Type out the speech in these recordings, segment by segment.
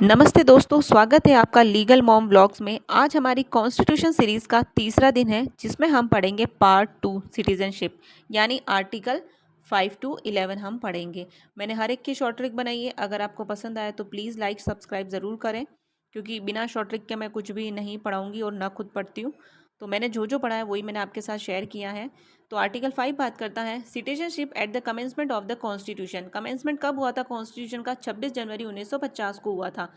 नमस्ते दोस्तों, स्वागत है आपका लीगल मॉम व्लॉग्स में। आज हमारी कॉन्स्टिट्यूशन सीरीज का तीसरा दिन है जिसमें हम पढ़ेंगे पार्ट 2 सिटीजनशिप, यानी आर्टिकल 5 to 11 हम पढ़ेंगे। मैंने हर एक की शॉर्ट ट्रिक बनाई है। अगर आपको पसंद आए तो प्लीज़ लाइक सब्सक्राइब ज़रूर करें, क्योंकि बिना शॉर्ट ट्रिक के मैं कुछ भी नहीं पढ़ाऊँगी और ना खुद पढ़ती हूँ। तो मैंने जो पढ़ा है वही मैंने आपके साथ शेयर किया है। तो आर्टिकल 5 बात करता है citizenship at the commencement of the constitution. Commencement कब हुआ था कॉन्स्टिट्यूशन का? 26 जनवरी 1950 को हुआ था।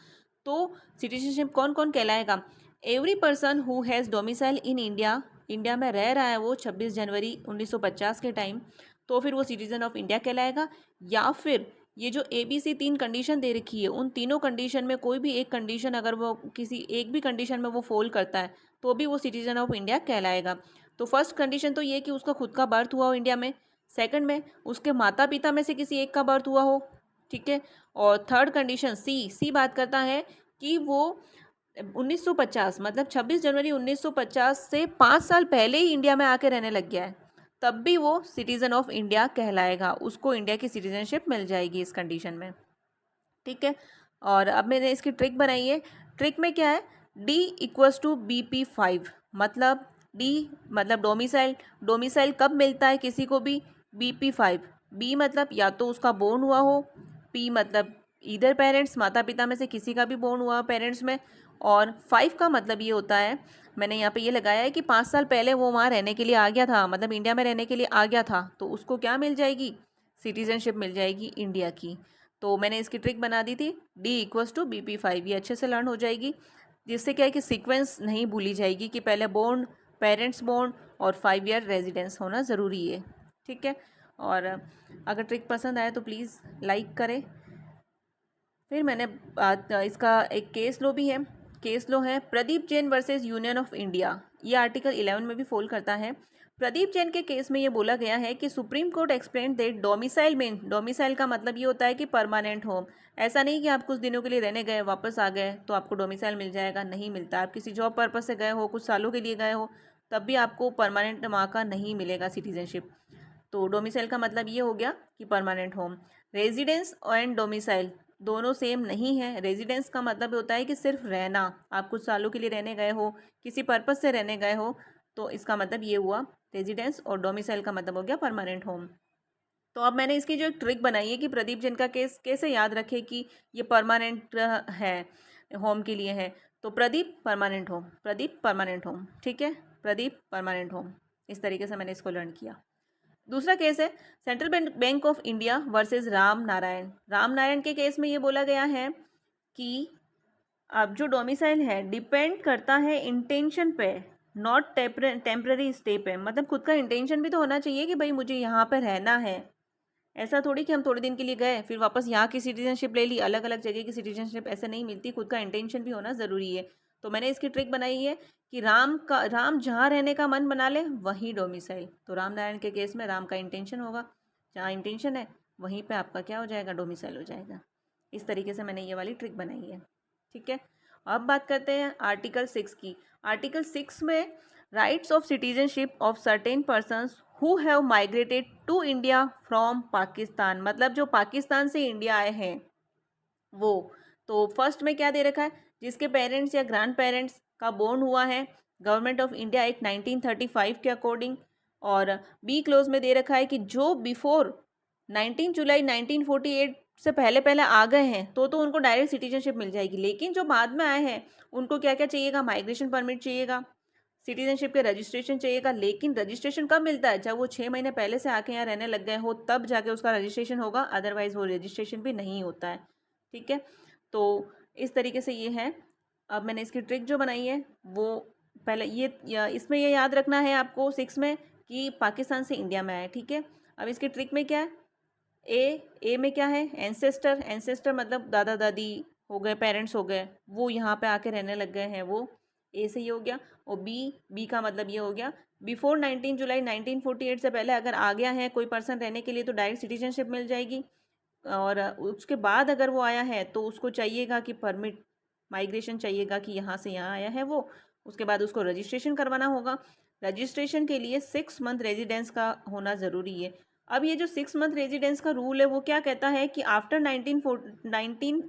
तो सिटीजनशिप कौन कौन कहलाएगा? Every person who has domicile in India, India में रह रहा है वो 26 जनवरी 1950 के टाइम, तो फिर वो सिटीजन ऑफ इंडिया कहलाएगा। या फिर ये जो ABC 3 कंडीशन दे रखी है, उन तीनों कंडीशन में कोई भी एक कंडीशन, अगर वो किसी एक भी कंडीशन में वो फॉल करता है तो भी वो सिटीजन ऑफ इंडिया कहलाएगा। तो फर्स्ट कंडीशन तो ये कि उसका खुद का बर्थ हुआ हो इंडिया में। सेकंड में उसके माता पिता में से किसी एक का बर्थ हुआ हो, ठीक है। और थर्ड कंडीशन सी बात करता है कि वो 1950 मतलब 26 जनवरी 1950 से 5 साल पहले ही इंडिया में आके रहने लग गया है, तब भी वो सिटीजन ऑफ इंडिया कहलाएगा। उसको इंडिया की सिटीजनशिप मिल जाएगी इस कंडीशन में, ठीक है। और अब मैंने इसकी ट्रिक बनाई है। ट्रिक में क्या है? D=BP5, मतलब डी मतलब डोमिसाइल। डोमिसाइल कब मिलता है किसी को भी? BP5। बी मतलब या तो उसका बोर्न हुआ हो, पी मतलब इधर पेरेंट्स, माता पिता में से किसी का भी बोर्न हुआ पेरेंट्स में, और 5 का मतलब ये होता है, मैंने यहाँ पे ये लगाया है कि 5 साल पहले वो वहाँ रहने के लिए आ गया था, मतलब इंडिया में रहने के लिए आ गया था, तो उसको क्या मिल जाएगी? सिटीजनशिप मिल जाएगी इंडिया की। तो मैंने इसकी ट्रिक बना दी थी D=BP5। ये अच्छे से लर्न हो जाएगी, जिससे क्या है कि सीक्वेंस नहीं भूली जाएगी कि पहले बोर्न, पेरेंट्स बोर्न और 5 ईयर रेजिडेंस होना ज़रूरी है, ठीक है। और अगर ट्रिक पसंद आए तो प्लीज़ लाइक करें। फिर मैंने इसका एक केस लो भी है। केस लो है Pradeep Jain versus Union of India. ये आर्टिकल 11 में भी फॉल करता है। प्रदीप जैन के केस में ये बोला गया है कि supreme court explain that domicile में, डोमिसाइल का मतलब ये होता है कि परमानेंट होम। ऐसा नहीं कि आप कुछ दिनों के लिए रहने गए, वापस आ गए तो आपको डोमिसाइल मिल जाएगा, नहीं मिलता। आप किसी जॉब पर्पज से गए हो, कुछ सालों के लिए गए हो, तब भी आपको परमानेंट वहाँ का नहीं मिलेगा सिटीजनशिप। तो डोमिसाइल का मतलब ये हो गया कि permanent home. Residence and domicile दोनों सेम नहीं है। रेजिडेंस का मतलब होता है कि सिर्फ रहना, आप कुछ सालों के लिए रहने गए हो, किसी पर्पज से रहने गए हो, तो इसका मतलब ये हुआ रेजिडेंस। और डोमिसाइल का मतलब हो गया परमानेंट होम। तो अब मैंने इसकी जो एक ट्रिक बनाई है कि प्रदीप जैन का केस कैसे याद रखे कि ये परमानेंट है, होम के लिए है। तो Pradeep permanent home, Pradeep permanent home, ठीक है, प्रदीप परमानेंट होम। इस तरीके से मैंने इसको लर्न किया। दूसरा केस है central bank of India versus Ram Narayan. Ram Narayan के केस में ये बोला गया है कि अब जो डोमिसाइल है डिपेंड करता है इंटेंशन पे, नॉट टेम्पररी स्टे पे। मतलब खुद का इंटेंशन भी तो होना चाहिए कि भाई मुझे यहाँ पर रहना है। ऐसा थोड़ी कि हम थोड़े दिन के लिए गए फिर वापस यहाँ की सिटीजनशिप ले ली, अलग अलग जगह की सिटीजनशिप ऐसे नहीं मिलती। खुद का इंटेंशन भी होना ज़रूरी है। तो मैंने इसकी ट्रिक बनाई है कि राम जहाँ रहने का मन बना ले वहीं डोमिसाइल। तो राम नारायण के केस में राम का इंटेंशन होगा, जहाँ इंटेंशन है वहीं पे आपका क्या हो जाएगा? डोमिसाइल हो जाएगा। इस तरीके से मैंने ये वाली ट्रिक बनाई है, ठीक है। अब बात करते हैं आर्टिकल 6 की। आर्टिकल 6 में rights of citizenship of certain persons who have migrated to India from Pakistan, मतलब जो पाकिस्तान से इंडिया आए हैं वो। तो फर्स्ट में क्या दे रखा है? जिसके पेरेंट्स या ग्रैंड पेरेंट्स का बोर्न हुआ है गवर्नमेंट ऑफ इंडिया एक्ट 1935 के अकॉर्डिंग। और बी क्लोज में दे रखा है कि जो बिफोर 19 जुलाई 1948 से पहले पहले आ गए हैं तो उनको डायरेक्ट सिटीजनशिप मिल जाएगी। लेकिन जो बाद में आए हैं उनको क्या क्या चाहिएगा? माइग्रेशन परमिट चाहिएगा, सिटीजनशिप के रजिस्ट्रेशन चाहिएगा। लेकिन रजिस्ट्रेशन कब मिलता है? जब वो 6 महीने पहले से आके यहाँ रहने लग गए हो तब जाके उसका रजिस्ट्रेशन होगा, अदरवाइज वो रजिस्ट्रेशन भी नहीं होता है, ठीक है। तो इस तरीके से ये है। अब मैंने इसकी ट्रिक जो बनाई है वो पहले इसमें ये याद रखना है आपको 6 में कि पाकिस्तान से इंडिया में आए, ठीक है। अब इसकी ट्रिक में क्या है? ए में क्या है? एंसेस्टर। एंसेस्टर मतलब दादा दादी हो गए, पेरेंट्स हो गए, वो यहाँ पे आके रहने लग गए हैं, वो ए से ही हो गया। और बी का मतलब ये हो गया बिफोर 19 जुलाई 1948 से पहले अगर आ गया है कोई पर्सन रहने के लिए तो डायरेक्ट सिटीजनशिप मिल जाएगी। और उसके बाद अगर वो आया है तो उसको चाहिएगा कि परमिट, माइग्रेशन चाहिएगा कि यहाँ से यहाँ आया है वो। उसके बाद उसको रजिस्ट्रेशन करवाना होगा। रजिस्ट्रेशन के लिए 6 मंथ रेजिडेंस का होना ज़रूरी है। अब ये जो 6 मंथ रेजिडेंस का रूल है वो क्या कहता है कि आफ्टर 19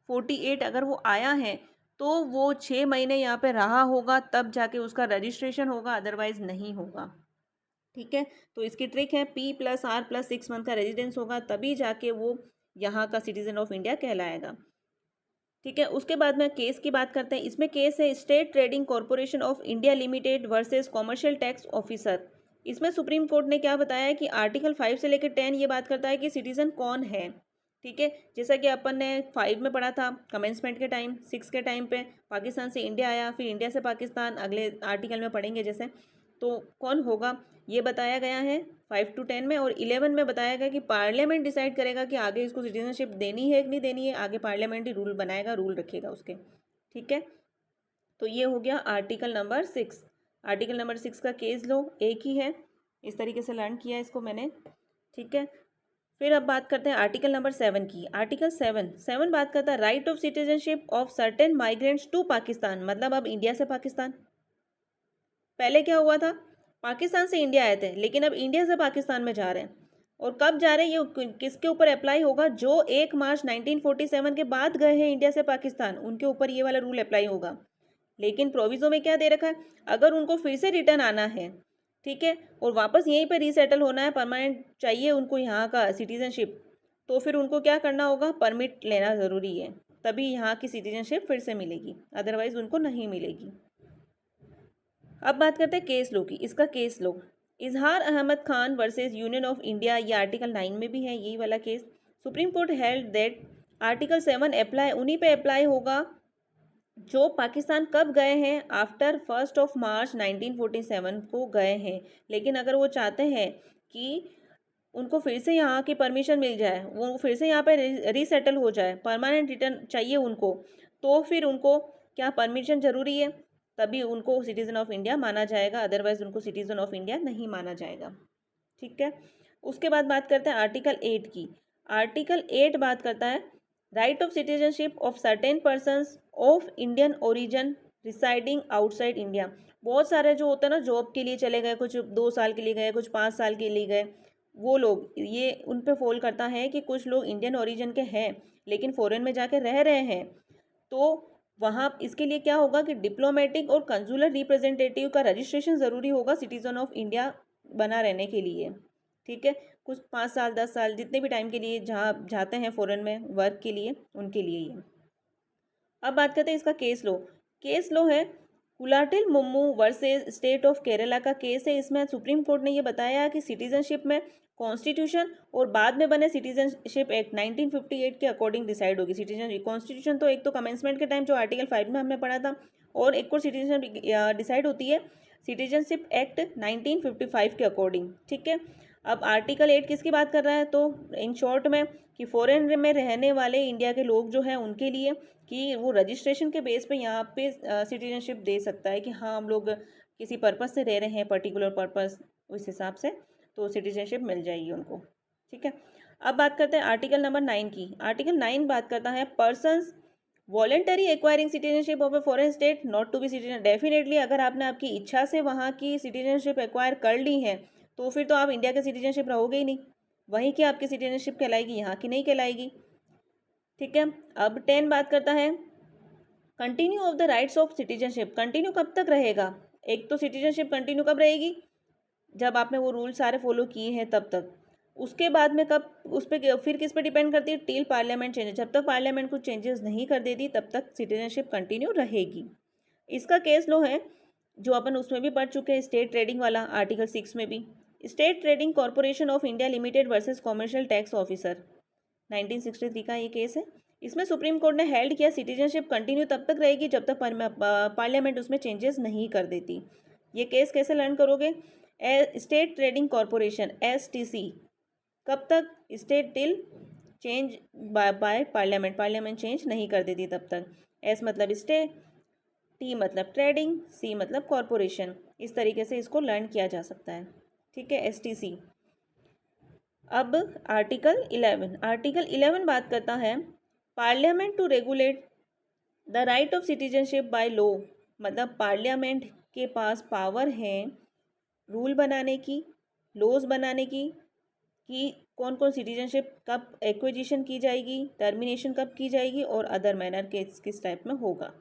48 अगर वो आया है तो वो 6 महीने यहाँ पे रहा होगा, तब जाके उसका रजिस्ट्रेशन होगा, अदरवाइज नहीं होगा। ठीक है, तो इसकी ट्रिक है P+R+6 मंथ का रेजिडेंस होगा, तभी जाके वो यहाँ का सिटीजन ऑफ इंडिया कहलाएगा। ठीक है, उसके बाद में केस की बात करते हैं। इसमें केस है state trading corporation of India limited versus commercial tax officer. इसमें सुप्रीम कोर्ट ने क्या बताया है कि आर्टिकल 5 से लेकर 10 ये बात करता है कि सिटीजन कौन है। ठीक है, जैसा कि अपन ने 5 में पढ़ा था कमेंसमेंट के टाइम, 6 के टाइम पे पाकिस्तान से इंडिया आया, फिर इंडिया से पाकिस्तान अगले आर्टिकल में पढ़ेंगे जैसे, तो कौन होगा ये बताया गया है 5 to 10 में। और 11 में बताया गया कि पार्लियामेंट डिसाइड करेगा कि आगे इसको सिटीजनशिप देनी है कि नहीं देनी है, आगे पार्लियामेंट ही रूल बनाएगा, रूल रखेगा उसके। ठीक है, तो ये हो गया आर्टिकल नंबर 6। आर्टिकल नंबर 6 का केस लो एक ही है, इस तरीके से लर्न किया इसको मैंने। ठीक है, फिर अब बात करते हैं आर्टिकल नंबर 7 की। आर्टिकल 7 बात करता है right of citizenship of certain migrants to Pakistan, मतलब अब इंडिया से पाकिस्तान। पहले क्या हुआ था, पाकिस्तान से इंडिया आए थे, लेकिन अब इंडिया से पाकिस्तान में जा रहे हैं। और कब जा रहे हैं ये किसके ऊपर अप्लाई होगा, जो 1 मार्च 1947 के बाद गए हैं इंडिया से पाकिस्तान, उनके ऊपर ये वाला रूल अप्लाई होगा। लेकिन प्रोविजो में क्या दे रखा है, अगर उनको फिर से रिटर्न आना है, ठीक है, और वापस यहीं पर रीसेटल होना है, परमानेंट चाहिए उनको यहाँ का सिटीजनशिप, तो फिर उनको क्या करना होगा, परमिट लेना ज़रूरी है, तभी यहाँ की सिटीजनशिप फिर से मिलेगी, अदरवाइज उनको नहीं मिलेगी। अब बात करते हैं केस लो की। इसका केस लो Izhar Ahmad Khan versus Union of India, ये आर्टिकल 9 में भी है यही वाला case. Supreme Court held that article 7 apply, उन्हीं पे अप्लाई होगा जो पाकिस्तान कब गए हैं, आफ्टर 1 मार्च 1947 को गए हैं। लेकिन अगर वो चाहते हैं कि उनको फिर से यहाँ की परमिशन मिल जाए, वो फिर से यहाँ पे रीसेटल हो जाए, परमानेंट रिटर्न चाहिए उनको, तो फिर उनको क्या परमिशन ज़रूरी है, तभी उनको सिटीज़न ऑफ इंडिया माना जाएगा, अदरवाइज उनको सिटीज़न ऑफ इंडिया नहीं माना जाएगा। ठीक है, उसके बाद बात करते हैं आर्टिकल 8 की। आर्टिकल 8 बात करता है right of citizenship of certain persons of Indian origin residing outside India. बहुत सारे जो होते हैं ना, जॉब के लिए चले गए, कुछ 2 साल के लिए गए, कुछ 5 साल के लिए गए, वो लोग, ये उन पे फॉल करता है कि कुछ लोग इंडियन ओरिजिन के हैं लेकिन फॉरेन में जाके रह रहे हैं, तो वहाँ इसके लिए क्या होगा कि डिप्लोमेटिक और कंसुलर रिप्रेजेंटेटिव का रजिस्ट्रेशन ज़रूरी होगा सिटीजन ऑफ इंडिया बना रहने के लिए। ठीक है, कुछ 5 साल 10 साल जितने भी टाइम के लिए जहाँ जाते हैं फॉरेन में वर्क के लिए, उनके लिए ये। अब बात करते हैं इसका केस लो। केस लो है कुलाटिल मुम्मू वर्सेस स्टेट ऑफ केरला का केस है। इसमें सुप्रीम कोर्ट ने ये बताया कि सिटीजनशिप में कॉन्स्टिट्यूशन और बाद में बने सिटीजनशिप एक्ट 1958 के अकॉर्डिंग डिसाइड होगी। सिटीजन कॉन्स्टिट्यूशन तो एक तो कमेंसमेंट के टाइम जो आर्टिकल 5 में हमने पढ़ा था, और एक और सिटीजनशिप डिसाइड होती है सिटीजनशिप एक्ट 1955 के अकॉर्डिंग। ठीक है, अब आर्टिकल 8 किसकी बात कर रहा है, तो इन शॉर्ट में कि फॉरेन में रहने वाले इंडिया के लोग जो हैं उनके लिए कि वो रजिस्ट्रेशन के बेस पे यहाँ पे सिटीजनशिप दे सकता है कि हाँ हम लोग किसी पर्पस से रह रहे हैं, पर्टिकुलर पर्पस, उस हिसाब से तो सिटीजनशिप मिल जाएगी उनको। ठीक है, अब बात करते हैं आर्टिकल नंबर 9 की। आर्टिकल 9 बात करता है persons voluntary acquiring citizenship of a foreign state not to be citizen. Definitely अगर आपने आपकी इच्छा से वहाँ की सिटीजनशिप एक्वायर कर ली है, तो फिर तो आप इंडिया के सिटीजनशिप रहोगे ही नहीं, वहीं की आपकी सिटीजनशिप कहलाएगी, यहाँ की नहीं कहलाएगी। ठीक है, अब 10 बात करता है continue of the rights of citizenship. Continue कब तक रहेगा, एक तो सिटीजनशिप कंटिन्यू कब रहेगी, जब आपने वो रूल सारे फॉलो किए हैं तब तक। उसके बाद में कब, उस पर फिर किस पे डिपेंड करती है, टिल पार्लियामेंट चेंजेस, जब तक पार्लियामेंट कुछ चेंजेस नहीं कर देती तब तक सिटीजनशिप कंटिन्यू रहेगी। इसका केस लो है जो अपन उसमें भी पढ़ चुके हैं, स्टेट ट्रेडिंग वाला, आर्टिकल 6 में भी। State trading corporation of India limited versus commercial tax officer, 1963 का ये केस है। इसमें सुप्रीम कोर्ट ने हेल्ड किया सिटीजनशिप कंटिन्यू तब तक रहेगी जब तक पार्लियामेंट उसमें चेंजेस नहीं कर देती। ये केस कैसे लर्न करोगे, स्टेट ट्रेडिंग कॉरपोरेशन STC कब तक, state till change by parliament, parliament change नहीं कर देती तब तक। S मतलब स्टे, T मतलब ट्रेडिंग, C मतलब कॉरपोरेशन, इस तरीके से इसको लर्न किया जा सकता है। ठीक है, STC। अब आर्टिकल 11 बात करता है parliament to regulate the right of citizenship by law, मतलब पार्लियामेंट के पास पावर है रूल बनाने की, लॉज बनाने की, कि कौन कौन सिटीजनशिप कब एक्विजिशन की जाएगी, टर्मिनेशन कब की जाएगी और अदर मैनर किस टाइप में होगा।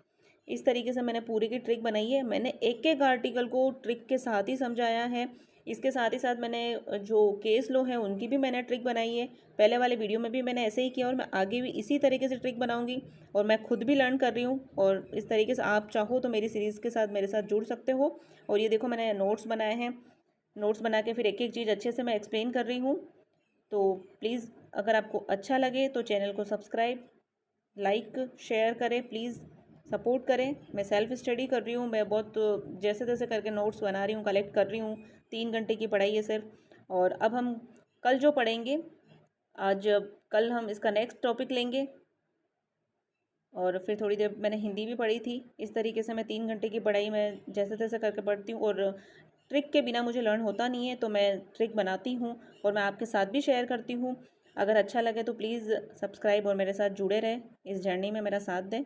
इस तरीके से मैंने पूरी की ट्रिक बनाई है। मैंने एक एक आर्टिकल को ट्रिक के साथ ही समझाया है। इसके साथ ही साथ मैंने जो केस लो हैं उनकी भी मैंने ट्रिक बनाई है। पहले वाले वीडियो में भी मैंने ऐसे ही किया और मैं आगे भी इसी तरीके से ट्रिक बनाऊंगी और मैं खुद भी लर्न कर रही हूँ। और इस तरीके से आप चाहो तो मेरी सीरीज़ के साथ मेरे साथ जुड़ सकते हो। और ये देखो मैंने नोट्स बनाए हैं, नोट्स बना के फिर एक एक चीज़ अच्छे से मैं एक्सप्लेन कर रही हूँ। तो प्लीज़ अगर आपको अच्छा लगे तो चैनल को सब्सक्राइब, लाइक, शेयर करें, प्लीज़ सपोर्ट करें। मैं सेल्फ स्टडी कर रही हूँ, मैं बहुत जैसे तैसे करके नोट्स बना रही हूँ, कलेक्ट कर रही हूँ। 3 घंटे की पढ़ाई है सिर्फ। और अब हम कल जो पढ़ेंगे, आज कल हम इसका नेक्स्ट टॉपिक लेंगे। और फिर थोड़ी देर मैंने हिंदी भी पढ़ी थी। इस तरीके से मैं 3 घंटे की पढ़ाई मैं जैसे तैसे करके पढ़ती हूँ। और ट्रिक के बिना मुझे लर्न होता नहीं है, तो मैं ट्रिक बनाती हूँ और मैं आपके साथ भी शेयर करती हूँ। अगर अच्छा लगे तो प्लीज़ सब्सक्राइब और मेरे साथ जुड़े रहें, इस जर्नी में मेरा साथ दें।